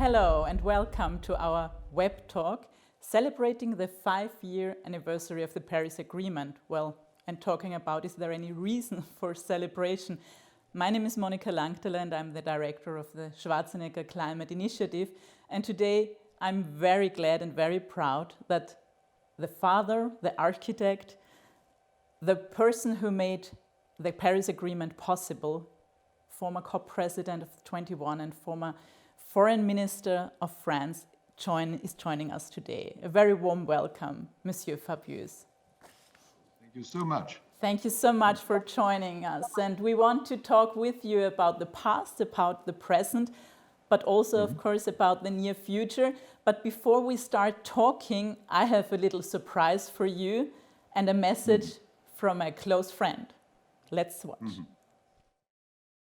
Hello and welcome to our Webtalk celebrating the 5-year anniversary of the Paris Agreement. Well, and talking about is there any reason for celebration? My name is Monika Langteler and I'm the director of the Schwarzenegger Climate Initiative. And today I'm very glad and very proud that the father, the architect, the person who made the Paris Agreement possible, former COP president of 21 and former Foreign Minister of France, is joining us today. A very warm welcome, Monsieur Fabius. Thank you so much. Thank you so much for joining us. And we want to talk with you about the past, about the present, but also, of course, about the near future. But before we start talking, I have a little surprise for you and a message from a close friend. Let's watch.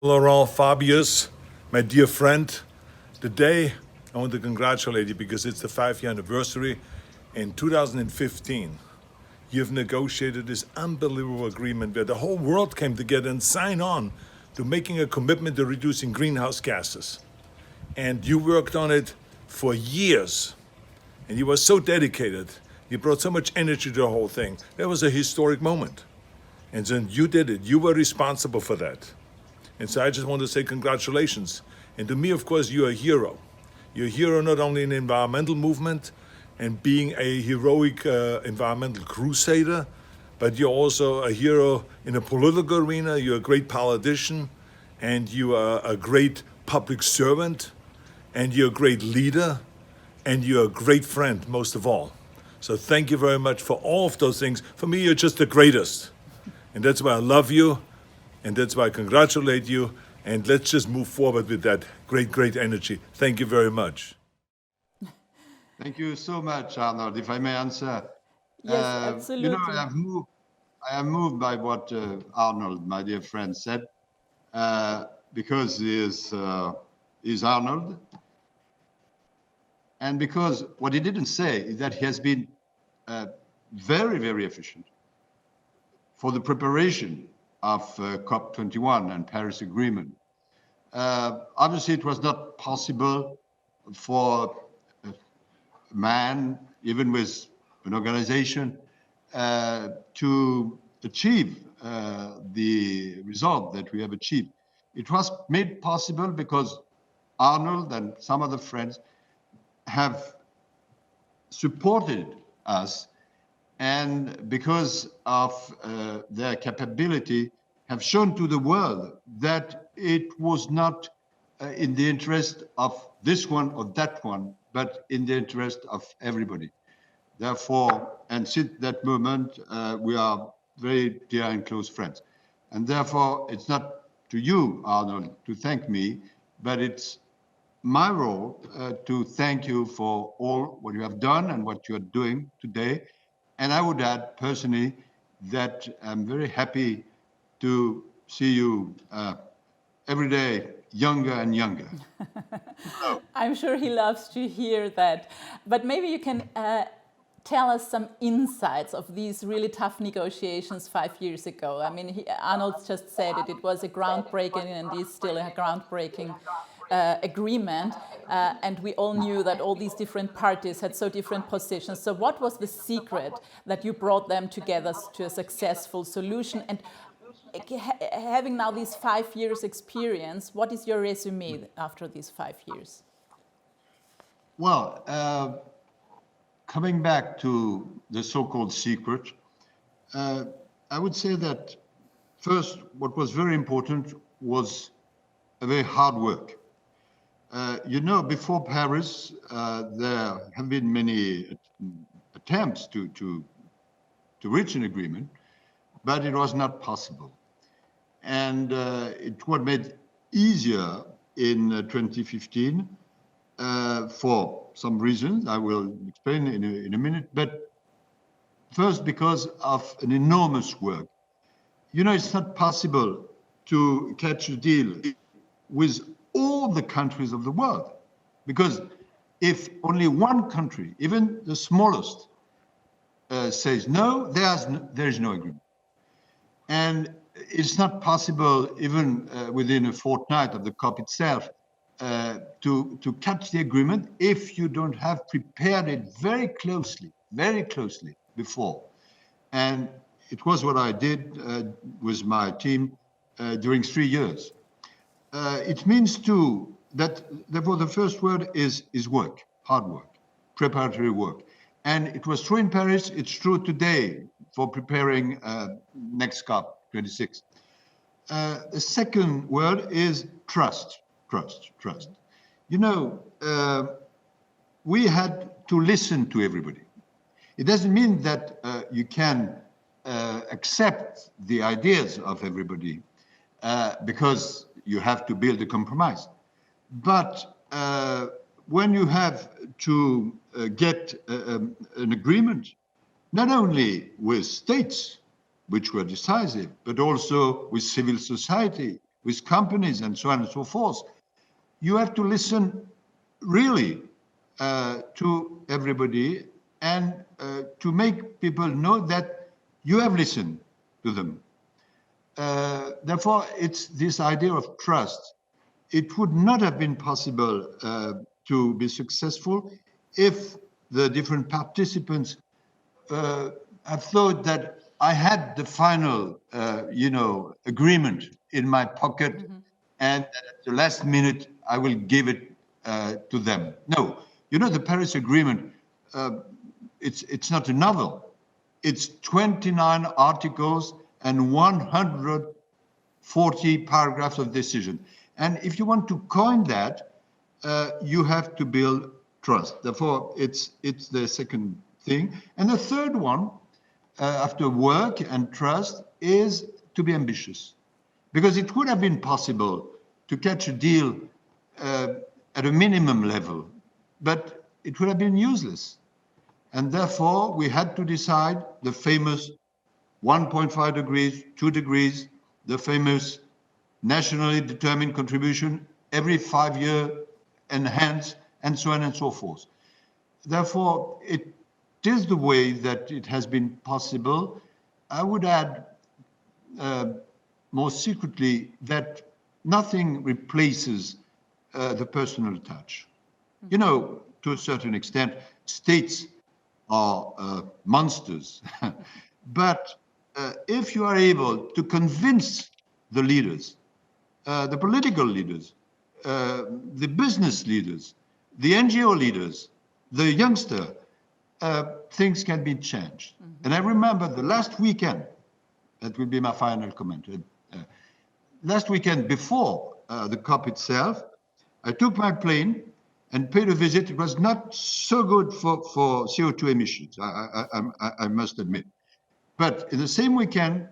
Laurent, Fabius, my dear friend, today I want to congratulate you because it's the 5-year anniversary. In 2015, you've negotiated this unbelievable agreement where the whole world came together and signed on to making a commitment to reducing greenhouse gases. And you worked on it for years. And you were so dedicated. You brought so much energy to the whole thing. That was a historic moment. And then you did it. You were responsible for that. And so I just want to say congratulations. And to me, of course, you're a hero. You're a hero not only in the environmental movement and being a heroic environmental crusader, but you're also a hero in the political arena. You're a great politician, and you are a great public servant, and you're a great leader, and you're a great friend, most of all. So thank you very much for all of those things. For me, you're just the greatest. And that's why I love you, and that's why I congratulate you. And let's just move forward with that great energy. Thank you very much. Thank you so much, Arnold. If I may answer. Yes, absolutely. You know, I am moved by what Arnold, my dear friend, said, because he is Arnold. And because what he didn't say is that he has been very efficient for the preparation of COP21 and Paris Agreement. Obviously, it was not possible for a man, even with an organization, to achieve the result that we have achieved. It was made possible because Arnold and some other friends have supported us, and because of their capability, have shown to the world that it was not in the interest of this one or that one, but in the interest of everybody. Therefore, and since that moment, we are very dear and close friends. And therefore, it's not to you, Arnold, to thank me, but it's my role to thank you for all what you have done and what you are doing today. And I would add personally that I'm very happy to see you every day younger and younger. I'm sure he loves to hear that. But maybe you can tell us some insights of these really tough negotiations 5 years ago. I mean, Arnold just said it was a groundbreaking and is still a groundbreaking agreement, and we all knew that all these different parties had so different positions. So what was the secret that you brought them together to a successful solution? And having now these 5 years experience, what is your resume after these 5 years? Well, coming back to the so-called secret, I would say that first, what was very important was a very hard work. You know, before Paris, there have been many attempts to reach an agreement, but it was not possible. And it was made easier in 2015 for some reasons I will explain in a minute. But first, because of an enormous work. You know, it's not possible to catch a deal with all the countries of the world, because if only one country, even the smallest, says no, there is no agreement. And it's not possible even within a fortnight of the COP itself to catch the agreement if you don't have prepared it very closely before. And it was what I did with my team during 3 years. It means too that therefore the first word is work, hard work, preparatory work. And it was true in Paris, it's true today for preparing next COP26. The second word is trust. You know, we had to listen to everybody. It doesn't mean that you can accept the ideas of everybody because you have to build a compromise. But when you have to get an agreement, not only with states, which were decisive, but also with civil society, with companies, and so on and so forth, you have to listen really to everybody and to make people know that you have listened to them. Therefore, it's this idea of trust. It would not have been possible to be successful if the different participants have thought that I had the final, agreement in my pocket, and at the last minute I will give it to them. No, you know, the Paris Agreement, it's not a novel. It's 29 articles and 140 paragraphs of decision. And if you want to coin that, you have to build trust. Therefore, it's the second thing. And the third one, after work and trust, is to be ambitious. Because it would have been possible to catch a deal at a minimum level, but it would have been useless. And therefore, we had to decide the famous 1.5 degrees, 2 degrees, the famous nationally determined contribution every 5 years enhanced, and so on and so forth. Therefore, it is the way that it has been possible. I would add more secretly that nothing replaces the personal touch. You know, to a certain extent, states are monsters. But if you are able to convince the leaders, the political leaders, the business leaders, the NGO leaders, the youngster, things can be changed. And I remember the last weekend, that will be my final comment. Last weekend before the COP itself, I took my plane and paid a visit. It was not so good for CO2 emissions, I must admit. But in the same weekend,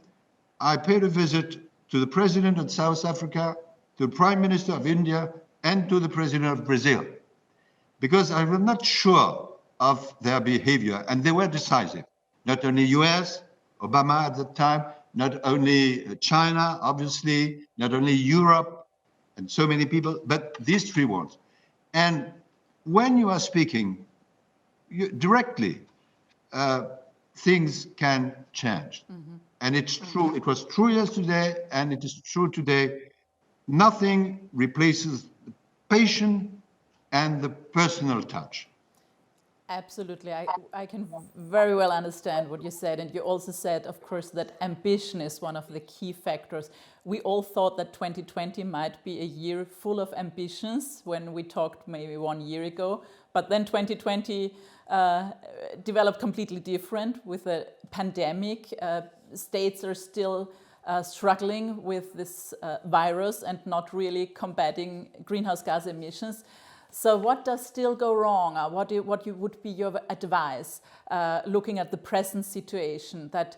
I paid a visit to the president of South Africa, to the prime minister of India, and to the president of Brazil, because I was not sure of their behavior, and they were decisive. Not only US, Obama at the time, not only China, obviously, not only Europe, and so many people, but these three ones. And when you are speaking directly, things can change. And it's true, it was true yesterday, and it is true today. Nothing replaces the patience and the personal touch. Absolutely. I can very well understand what you said. And you also said, of course, that ambition is one of the key factors. We all thought that 2020 might be a year full of ambitions when we talked maybe 1 year ago. But then 2020 developed completely different with a pandemic. States are still struggling with this virus and not really combating greenhouse gas emissions. So what does still go wrong? What would be your advice, looking at the present situation, that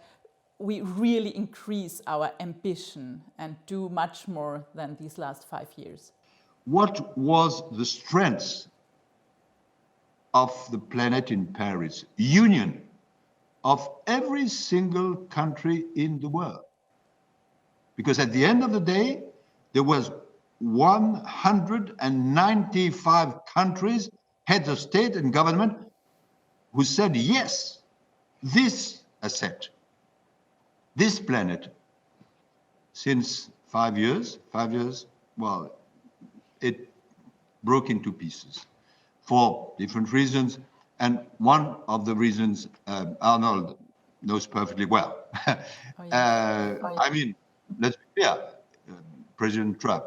we really increase our ambition and do much more than these last 5 years? What was the strength of the planet in Paris? Union of every single country in the world. Because at the end of the day, there was 195 countries, heads of state and government, who said, yes, this asset, this planet, since 5 years, well, it broke into pieces for different reasons. And one of the reasons Arnold knows perfectly well. I mean, let's be clear, President Trump.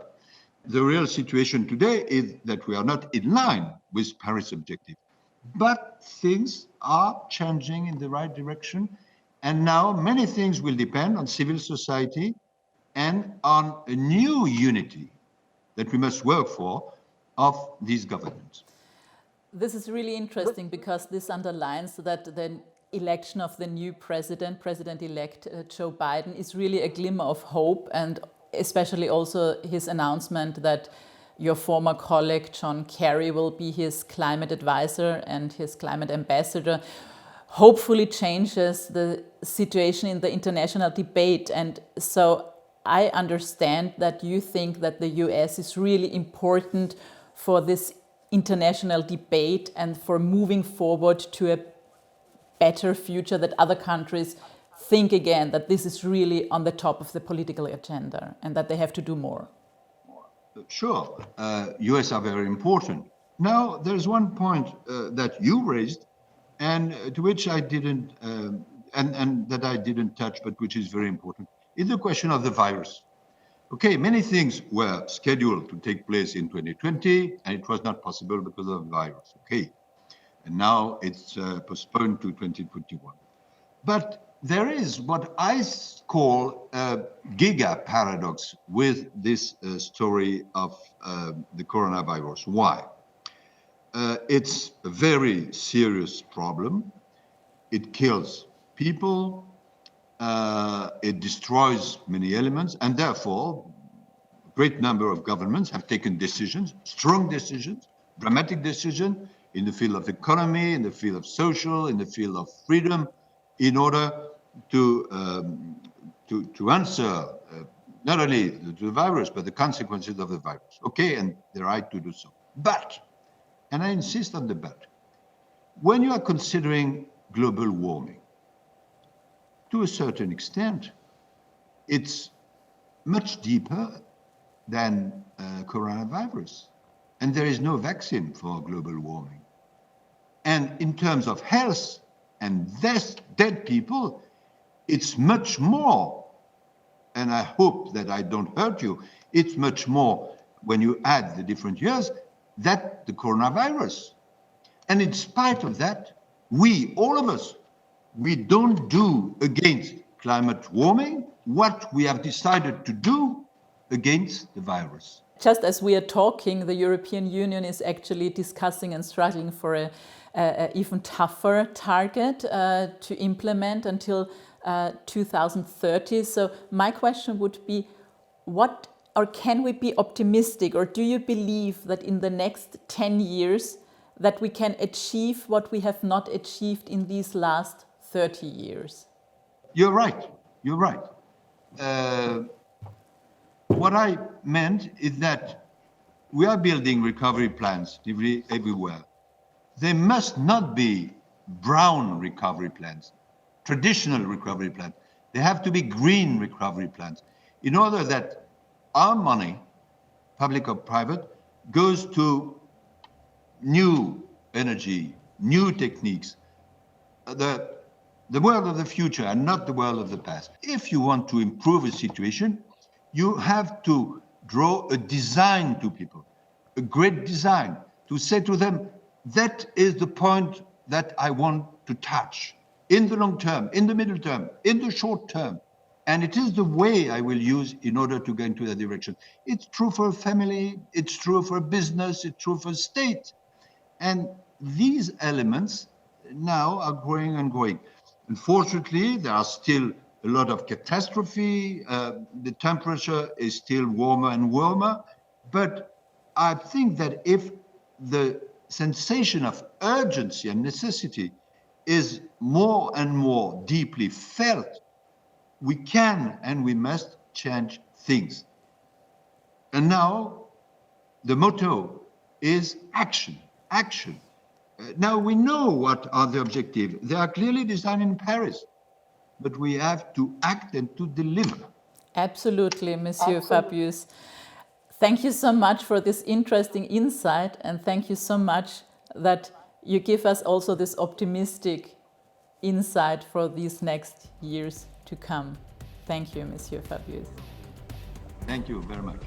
The real situation today is that we are not in line with Paris objective, but things are changing in the right direction. And now many things will depend on civil society and on a new unity that we must work for of these governments. This is really interesting because this underlines that the election of the new President-elect Joe Biden, is really a glimmer of hope, and especially also his announcement that your former colleague John Kerry will be his climate advisor and his climate ambassador, hopefully changes the situation in the international debate. And so I understand that you think that the US is really important for this international debate and for moving forward to a better future, that other countries think again that this is really on the top of the political agenda and that they have to do more. Sure, US are very important. Now, there's one point that you raised and to which I didn't, and that I didn't touch, but which is very important, is the question of the virus. Okay, many things were scheduled to take place in 2020, and it was not possible because of the virus. Okay, and now it's postponed to 2021. But there is what I call a giga paradox with this story of the coronavirus. Why? It's a very serious problem. It kills people. It destroys many elements, and therefore, a great number of governments have taken decisions, strong decisions, dramatic decisions in the field of economy, in the field of social, in the field of freedom, in order to answer not only to the virus, but the consequences of the virus. Okay, and they're right to do so. But, and I insist on the but, when you are considering global warming, to a certain extent, it's much deeper than coronavirus. And there is no vaccine for global warming. And in terms of health and dead people, it's much more, and I hope that I don't hurt you, it's much more when you add the different years, that the coronavirus. And in spite of that, we, all of us, we don't do against climate warming what we have decided to do against the virus. Just as we are talking, the European Union is actually discussing and struggling for a even tougher target to implement until 2030. So my question would be, what, or can we be optimistic, or do you believe that in the next 10 years that we can achieve what we have not achieved in these last 30 years? You're right. You're right. What I meant is that we are building recovery plans everywhere. They must not be brown recovery plans, traditional recovery plans. They have to be green recovery plans in order that our money, public or private, goes to new energy, new techniques, the world of the future and not the world of the past. If you want to improve a situation, you have to draw a design to people, a great design, to say to them, that is the point that I want to touch in the long term, in the middle term, in the short term. And it is the way I will use in order to go into that direction. It's true for a family, it's true for a business, it's true for a state. And these elements now are growing and growing. Unfortunately, there are still a lot of catastrophe. The temperature is still warmer and warmer. But I think that if the sensation of urgency and necessity is more and more deeply felt, we can and we must change things. And now the motto is action, action. Now we know what are the objectives. They are clearly designed in Paris, but we have to act and to deliver. Absolutely, Monsieur Fabius. Thank you so much for this interesting insight, and thank you so much that you give us also this optimistic insight for these next years to come. Thank you, Monsieur Fabius. Thank you very much.